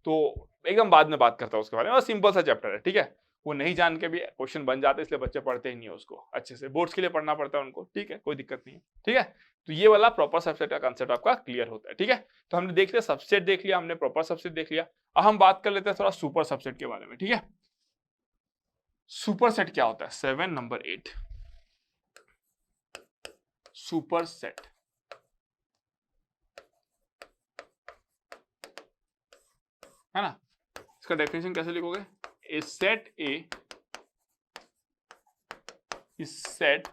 तो एकदम बाद में बात करता हूँ उसके बारे में, और सिंपल सा चैप्टर है, ठीक है, वो नहीं जान के भी क्वेश्चन बन जाते, इसलिए बच्चे पढ़ते ही नहीं है उसको अच्छे से, बोर्ड्स के लिए पढ़ना पड़ता है उनको, ठीक है कोई दिक्कत नहीं है, ठीक है। तो ये वाला प्रॉपर सबसेट का कांसेप्ट आपका क्लियर होता है, ठीक है। तो हमने देख लिया सबसेट, देख लिया हमने, प्रॉपर सबसेट देख लिया, अब हम बात कर लेते हैं थोड़ा सुपर सबसेट के बारे में, ठीक है। सुपर सेट क्या होता है, 7 नंबर 8 सुपर सेट, है ना, इसका डेफिनेशन कैसे लिखोगे, A set A is said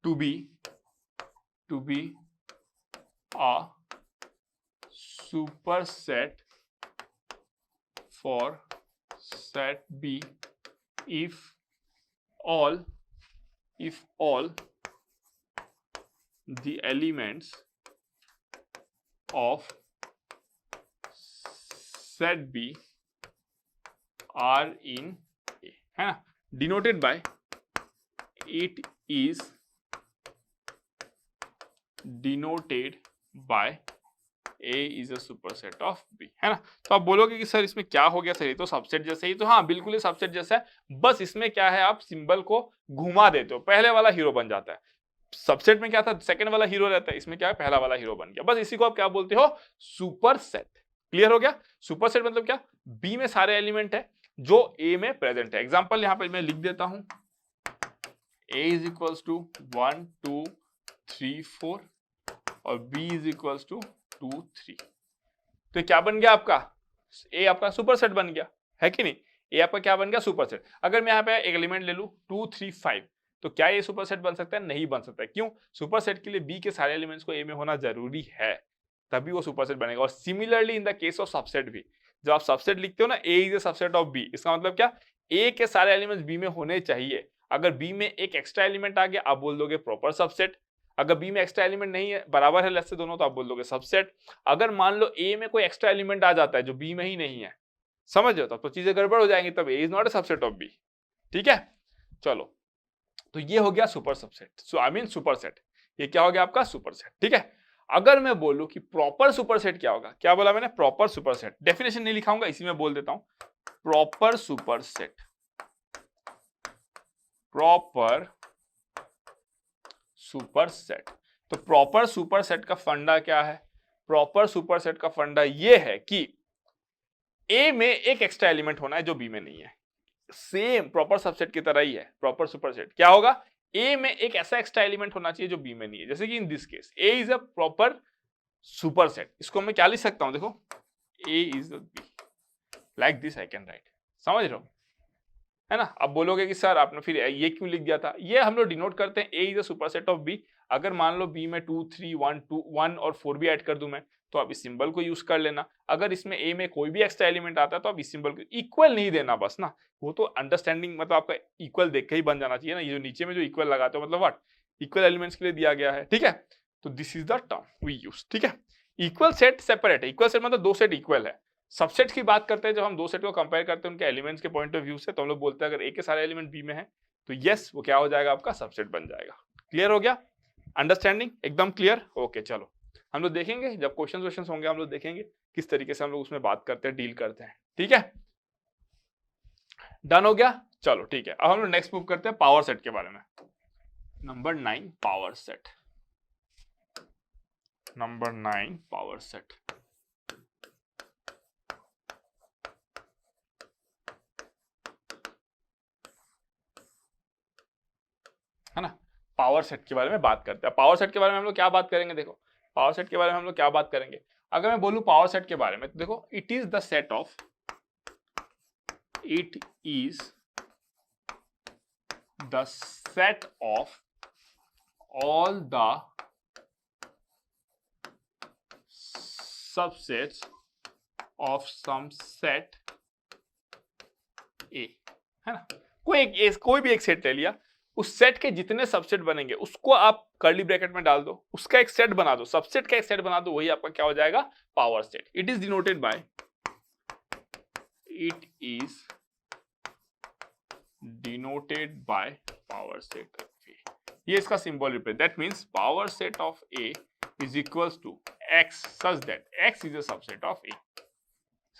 to be a superset for set B if all the elements of set B are in A, है ना, denoted by it is denoted by A is a superset of B, है ना। तो आप बोलोगे कि sir इसमें क्या हो गया, सर ये तो सबसेट जैसे ही, तो हाँ बिल्कुल ही सबसेट जैसा है, बस इसमें क्या है आप सिंबल को घुमा देते हो, पहले वाला हीरो बन जाता है, सबसेट में क्या था सेकंड वाला हीरो रहता है, इसमें क्या है पहला वाला हीरो बन गया, बस इसी को आप क्या बोलते हो, सुपर सेट। क्लियर हो गया, सुपर सेट मतलब क्या, बी में सारे एलिमेंट है जो ए में प्रेजेंट है। एग्जांपल यहां पे मैं लिख देता हूं, a is equals to 1 2 3 4 और b is equals to 2 3, तो क्या बन गया आपका, a आपका सुपर सेट बन गया, है कि नहीं, a आपका क्या बन गया सुपर सेट। अगर मैं यहाँ पे एक एलिमेंट ले लूं 2 3 5, तो क्या ये सुपर सेट बन सकता है, नहीं बन सकता है, क्यों, सुपर सेट के लिए b के सारे एलिमेंट्स को a में होना जरूरी है, तभी वो सुपर सेट बनेगा। और similarly in the case of subset भी, जब आप सबसेट लिखते हो ना, a is a subset of b, इसका मतलब क्या, a के सारे एलिमेंट्स b में होने चाहिए, अगर b में एक एक्स्ट्रा एलिमेंट आ गया आप बोल दोगे प्रॉपर सबसेट, अगर b में एक्स्ट्रा एलिमेंट नहीं है, बराबर है लेट्स से दोनों, तो आप बोल दोगे सबसेट। अगर मान लो a में कोई एक्स्ट्रा एलिमेंट आ जाता है जो b में ही नहीं है, समझ रहे हो, तब तो चीजें गड़बड़ हो जाएंगी, तब a is not a subset of b, ठीक है। चलो, तो ये हो गया super subset, so I mean super set, ये क्या हो गया आपका सुपरसेट। ठीक है, अगर मैं बोलूं कि प्रॉपर सुपरसेट क्या होगा, क्या बोला मैंने, प्रॉपर सुपरसेट, डेफिनेशन नहीं लिखाऊंगा, इसी में बोल देता हूं, प्रॉपर सुपरसेट, प्रॉपर सुपरसेट। तो प्रॉपर सुपरसेट का फंडा क्या है, प्रॉपर सुपरसेट का फंडा ये है कि ए में एक एक्स्ट्रा एलिमेंट होना है जो बी में नहीं है। सेम प्रॉपर सबसेट की तरह ही है प्रॉपर सुपरसेट, क्या होगा, ए में एक ऐसा एक्स्ट्रा एलिमेंट होना चाहिए जो बी में नहीं है। जैसे कि in this case A is a proper superset, इसको मैं क्या लिख सकता हूं, देखो A is B, like this I can write, समझ रहे हो, है ना। अब बोलोगे कि सर आपने फिर ये क्यों लिख दिया था, ये हम लोग डिनोट करते हैं A is a superset of B. अगर मान लो बी में 2 3 1 और 4 भी ऐड कर दूं मैं, तो आप इस सिंबल को यूज कर लेना। अगर इसमें ए में कोई भी एक्स्ट्रा एलिमेंट आता है तो आप इस सिंबल को इक्वल नहीं देना बस ना, वो तो अंडरस्टैंडिंग मतलब आपका इक्वल देख के ही बन जाना चाहिए ना। ये जो नीचे में जो इक्वल लगाते हो मतलब व्हाट, इक्वल एलिमेंट्स के लिए दिया गया है। ठीक है, तो this is the term we use. ठीक है, इक्वल सेट सेपरेट है, इक्वल सेट मतलब दो सेट इक्वल है। सबसेट की बात करते हैं जब हम दो सेट को कंपेयर करते हैं उनके एलिमेंट्स के पॉइंट ऑफ व्यू से, तो हम लोग बोलते हैं अगर ए के सारे एलिमेंट बी में है तो यस वो क्या हो जाएगा, आपका सबसेट बन जाएगा। क्लियर हो गया, अंडरस्टैंडिंग एकदम क्लियर। ओके चलो हम लोग देखेंगे जब क्वेश्चन होंगे, हम लोग देखेंगे किस तरीके से हम लोग उसमें बात करते हैं, डील करते हैं। ठीक है, डन हो गया। चलो ठीक है, अब हम लोग नेक्स्ट मूव करते हैं पावर सेट के बारे में। Number 9 power set, number 9 power set. है ना, पावर सेट के बारे में बात करते हैं। पावर सेट के बारे में हम लोग क्या बात करेंगे, देखो पावर सेट के बारे में हम लोग क्या बात करेंगे। अगर मैं बोलूं पावर सेट के बारे में तो देखो it is the set of, it is the set of all the subsets of some set A, है ना। कोई भी एक सेट ले लिया, उस सेट के जितने सबसेट बनेंगे उसको आप कर्ली ब्रैकेट में डाल दो, उसका एक सेट बना दो, सबसेट का एक सेट बना दो, वही आपका क्या हो जाएगा, power set. It is denoted by, it is denoted by power set. ये इसका symbol represent, that means power set of A is equals to X such that X is a subset of A.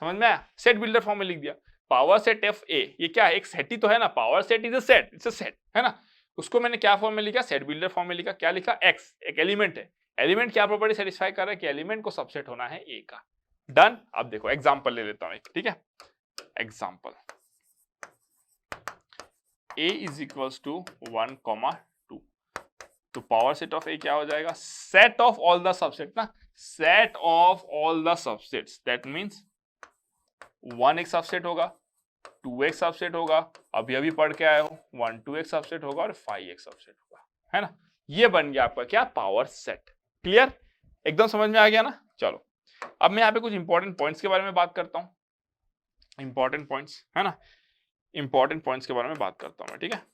समझ में आया, set builder form में लिख दिया power set of ए, ये क्या है, एक सेट ही तो है ना, power set is a set, it's a set, है ना। उसको मैंने क्या फॉर्म में लिखा, सेट बिल्डर फॉर्म में लिखा, क्या लिखा, एक्स एक एलिमेंट है, एलिमेंट क्या प्रॉपर्टी सेटिस्फाई कर रहा है कि एलिमेंट को सबसेट होना है ए का। डन। अब देखो एग्जांपल ले लेता हूं एक, ठीक है, example A is equals to 1, 2, तो पावर सेट ऑफ ए क्या हो जाएगा, set of all the subset ना, set of all the subsets, that means 1 एक सबसेट होगा, 2 एक सबसेट होगा, अभी पढ़ के आए हो 1 2 एक सबसेट होगा और 5 एक सबसेट होगा, है ना। ये बन गया आपका क्या, पावर सेट। क्लियर, एकदम समझ में आ गया ना। चलो अब मैं यहाँ पे कुछ इंपॉर्टेंट पॉइंट्स के बारे में बात करता हूँ, इंपॉर्टेंट पॉइंट्स, है ना, इंपॉर्टेंट पॉइंट्स के बारे में बात करता हूँ मैं, ठीक है।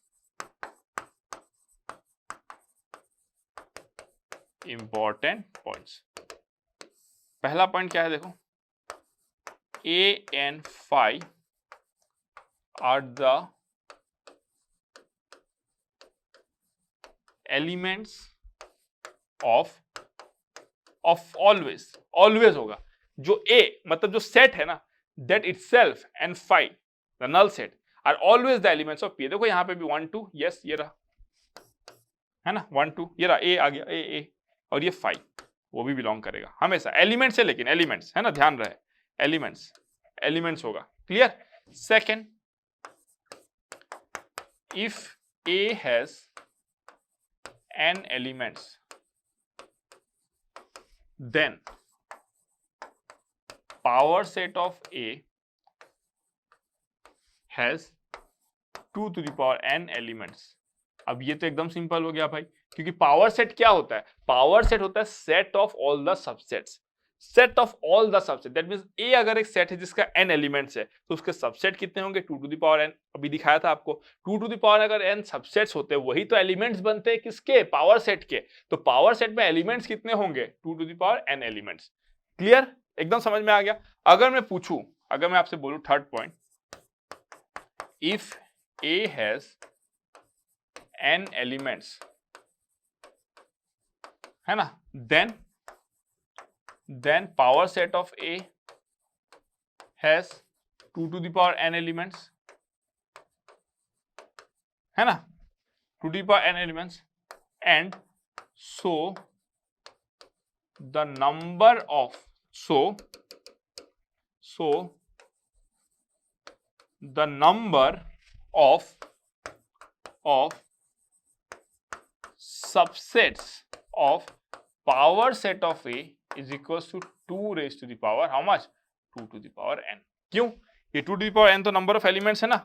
इंपॉर्टेंट पॉइंट्स, पहला पॉइंट क्या है, देखो A and phi are the elements of always, always होगा जो A मतलब जो सेट है ना, that itself and phi the null set are always the elements of P। देखो यहाँ पे भी 1 2, yes ये रहा, है ना, 1 2 ये रहा, A आ गया, A और ये phi वो भी बिलोंग करेगा हमेशा, एलिमेंट्स है लेकिन एलिमेंट्स, है ना, ध्यान रहे एलिमेंट्स होगा। Clear. Second, if A has n elements then power set of A has 2 to the power n elements। अब ये तो एकदम सिंपल हो गया भाई, क्योंकि पावर सेट क्या होता है, पावर सेट होता है set of all the subsets, set of all the subset, that means A अगर एक सेट है जिसका n एलिमेंट्स है तो उसके सबसेट कितने होंगे, 2 to the power n। अभी दिखाया था आपको 2 to the power अगर n सबसेट्स होते हैं वही तो एलिमेंट्स बनते हैं किसके, पावर सेट के। तो पावर सेट में एलिमेंट्स कितने होंगे, 2 to the power n elements. Clear, एकदम समझ में आ गया। अगर मैं पूछूं, अगर मैं आपसे बोलूं third point, if A has n elements है ना, then power set of A has 2 to the power n elements, है ना, 2 to the power n elements, and so the number of the number of subsets of power set of A is equals to 2 raised to the power how much, 2 to the power n। क्यों, ये 2 to the power n तो number of elements है ना।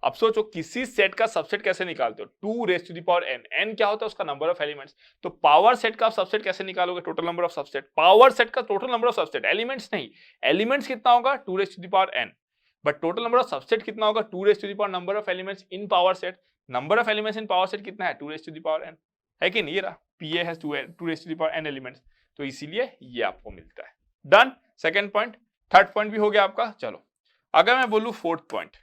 अब सोचो किसी set का subset कैसे निकालते हो, 2 raise to the power n, n क्या होता है उसका नंबर ऑफ एलिमेंट्स। तो पावर सेट का सबसेट कैसे निकालोगे, total number of subset, power set का total number of subset, elements नहीं, एलिमेंट्स कितना होगा 2 raise to the power n, but total number of subset कितना होगा 2 raise to the power number of elements in power set. Number of elements in power set कितना है 2 raise to the power n, है कि नहीं, ये रहा PA has 2 raise to the power n elements, तो इसीलिए ये आपको मिलता है। Done, second point. Third point भी हो गया आपका। चलो अगर मैं बोलूं fourth point,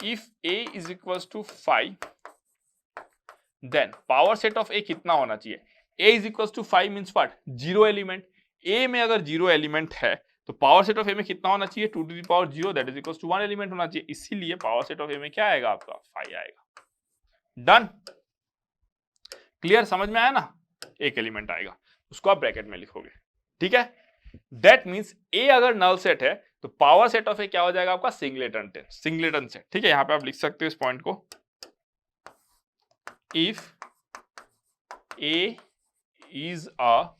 if A is equals to 5 then power set of A कितना होना चाहिए, A is equals to 5 means what, 0 element. A में अगर 0 एलिमेंट है तो पावर सेट ऑफ A में कितना होना चाहिए 2 to the power 0 that is equals to 1 element होना चाहिए, इसीलिए पावर सेट ऑफ A में क्या आएगा आपका 5 आएगा। डन, क्लियर, समझ में आया ना, एक एलिमेंट आएगा उसको आप ब्रैकेट में लिखोगे, ठीक है। दैट मींस A अगर नल सेट है तो पावर सेट ऑफ ए क्या हो जाएगा आपका सिंगलेटन सेट, ठीक है। यहां पे आप लिख सकते हो इस पॉइंट को, if A is a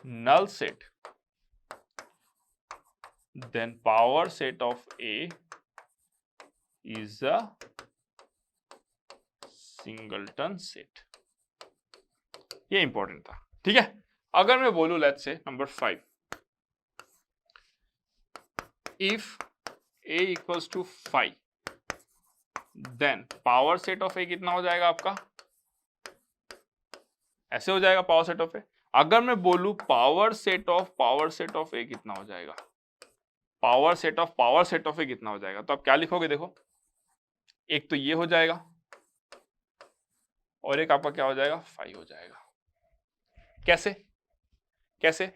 null set then power set of A is a singleton set. ये इंपॉर्टेंट था, ठीक है। अगर मैं बोलूं let's say number 5, if A equals to 5 then power set of A कितना हो जाएगा आपका, ऐसे हो जाएगा पावर सेट ऑफ A। अगर मैं बोलूं पावर सेट ऑफ A कितना हो जाएगा, पावर सेट ऑफ A कितना हो जाएगा, तो आप क्या लिखोगे, देखो एक तो ये हो जाएगा और एक आपका क्या हो जाएगा 5 हो जाएगा। कैसे,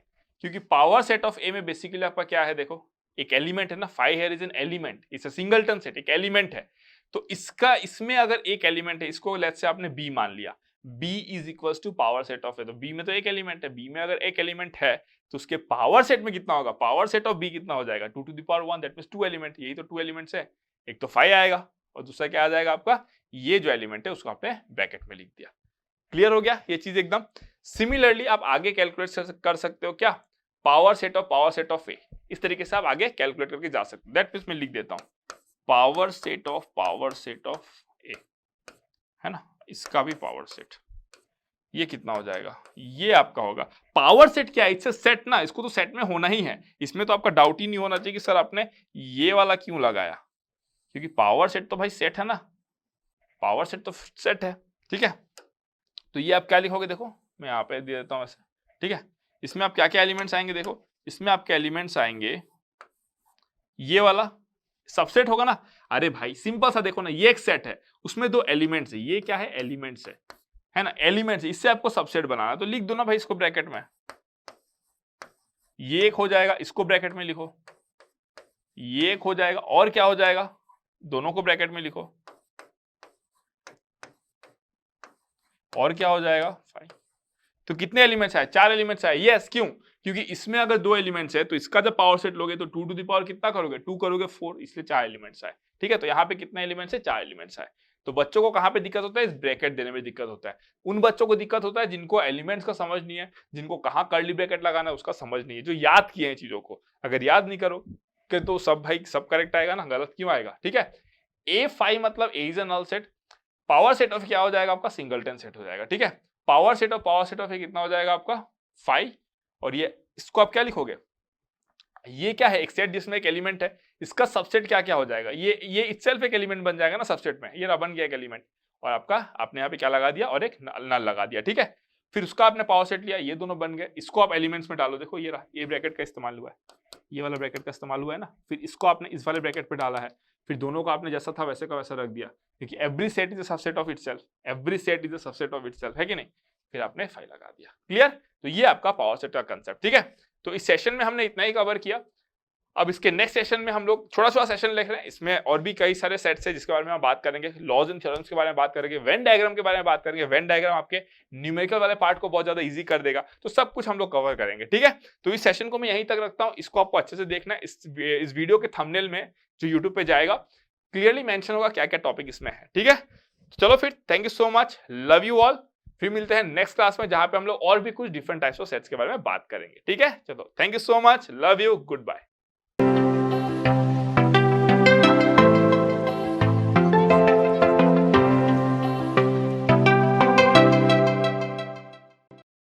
क्योंकि पावर सेट ऑफ A में बेसिकली आपका क्या है, देखो एक एलिमेंट है ना, 5 here is an element, it's a singleton set, एक एलिमेंट है, तो इसमें अगर एक एलिमेंट है, इसको लेट्स से आपने B मान लिया, B is equals to power set of A, तो B में तो एक एलिमेंट है, B में अगर एक एलिमेंट है तो उसके पावर सेट में कितना होगा, पावर सेट ऑफ B कितना हो जाएगा 2 to the power 1, दैट मींस 2 एलिमेंट, यही तो 2 एलिमेंट्स है, एक तो 5 आएगा और दूसरा क्या आ जाएगा आपका, ये जो एलिमेंट है उसको आपने ब्रैकेट में लिख दिया। क्लियर हो गया ये चीज एकदम। सिमिलरली आप आगे कैलकुलेट कर सकते हो क्या, पावर सेट ऑफ A, इस तरीके से आप आगे कैलकुलेट करके जा सकते हो। दैट मींस मैं लिख देता हूं पावर सेट ऑफ A, है ना, इसका भी पावर सेट, ये कितना हो जाएगा, ये आपका होगा पावर सेट क्या है, इससे सेट ना, इसको तो सेट में होना ही है, इसमें तो आपका डाउट ही नहीं होना चाहिए कि सर आपने ये वाला क्यों लगाया, क्योंकि पावर सेट तो भाई सेट है ना, पावर सेट तो सेट है, ठीक है। तो ये आप क्या लिखोगे, देखो मैं यहाँ पे दे देता हूँ ऐसे, ठीक है। इसमें आप क्या क्या एलिमेंट्स आएंगे, देखो इसमें आपके एलिमेंट्स आएंगे, ये वाला सबसेट होगा ना, अरे भाई सिंपल सा देखो ना, ये एक सेट है उसमें 2 एलिमेंट्स है, ये क्या है एलिमेंट्स है ना, एलिमेंट्स, इससे आपको सबसेट बनाना, तो लिख दो ना भाई इसको ब्रैकेट में, ये एक हो जाएगा, इसको ब्रैकेट में लिखो, ये एक हो जाएगा, और क्या हो जाएगा, दोनों को ब्रैकेट में लिखो, और क्या हो जाएगा 5। तो कितने एलिमेंट्स आए, 4 एलिमेंट्स आए, यस, क्यों, क्योंकि इसमें अगर 2 एलिमेंट्स है तो इसका जब पावर सेट लोगे तो 2 to the power कितना करोगे, 2 करोगे 4, इसलिए 4 एलिमेंट्स आए, ठीक है। तो यहाँ पे कितने एलिमेंट्स है, 4 एलिमेंट्स आए। तो बच्चों को कहाँ पे दिक्कत होता है, इस ब्रैकेट देने में दिक्कत होता है, उन बच्चों को दिक्कत होता है जिनको एलिमेंट्स का समझ नहीं है, जिनको कहाँ कर्ली ब्रैकेट लगाना है उसका समझ नहीं है, जो याद किए हैं चीजों को, अगर याद नहीं करो तो सब भाई सब करेक्ट आएगा ना, गलत क्यों आएगा, ठीक है। A5 मतलब A is a null set, power set of क्या हो जाएगा आपका सिंगलटन सेट हो जाएगा, ठीक है। पावर सेट ऑफ A कितना हो जाएगा आपका 5, और ये इसको आप क्या लिखोगे, ये क्या है एक सेट जिसमें एक एलिमेंट है, इसका सबसेट क्या क्या हो जाएगा, ये इटसेल्फ एक एलिमेंट बन जाएगा ना सबसेट में, ये बन गया एक एलिमेंट, और आपका आपने यहाँ पे क्या लगा दिया, और एक नल लगा दिया, ठीक है। फिर उसका आपने पावर सेट लिया, ये दोनों बन गए, इसको आप एलिमेंट्स में डालो, देखो ये रहा, ये ब्रैकेट का इस्तेमाल हुआ है, ये वाला ब्रैकेट का इस्तेमाल हुआ है ना, फिर इसको आपने इस वाले ब्रैकेट पे डाला है, फिर दोनों का आपने जैसा था वैसे का वैसा रख दिया, क्योंकि every set is a subset of itself, every set is a subset of itself, है कि नहीं। फिर आपने फाइल लगा दिया। क्लियर? तो ये आपका पावर सेट का कंसेप्ट। ठीक है, तो इस सेशन में हमने इतना ही कवर किया। अब इसके नेक्स्ट सेशन में हम लोग थोड़ा सा सेशन लिख रहे हैं, इसमें और भी कई सारे सेट्स है जिसके बारे में हम बात करेंगे, लॉज एंड थ्योरम्स के बारे में बात करेंगे, वेन डायग्राम के बारे में बात करेंगे। वेन डायग्राम आपके न्यूमेरिकल वाले पार्ट को बहुत ज्यादा इजी कर देगा, तो सब कुछ हम लोग कवर करेंगे। ठीक है, तो इस सेशन को मैं यहीं तक रखता हूं, इसको आपको अच्छे से देखना है। इस वीडियो के थंबनेल में जो यूट्यूब पे जाएगा क्लियरली मेंशन होगा क्या क्या टॉपिक इसमें है। ठीक है, चलो फिर, thank you so much, love you all. फिर मिलते हैं नेक्स्ट क्लास में जहां पे हम लोग और भी कुछ डिफरेंट टाइप्स ऑफ सेट्स के बारे में बात करेंगे। ठीक है, चलो, thank you so much, love you, good bye.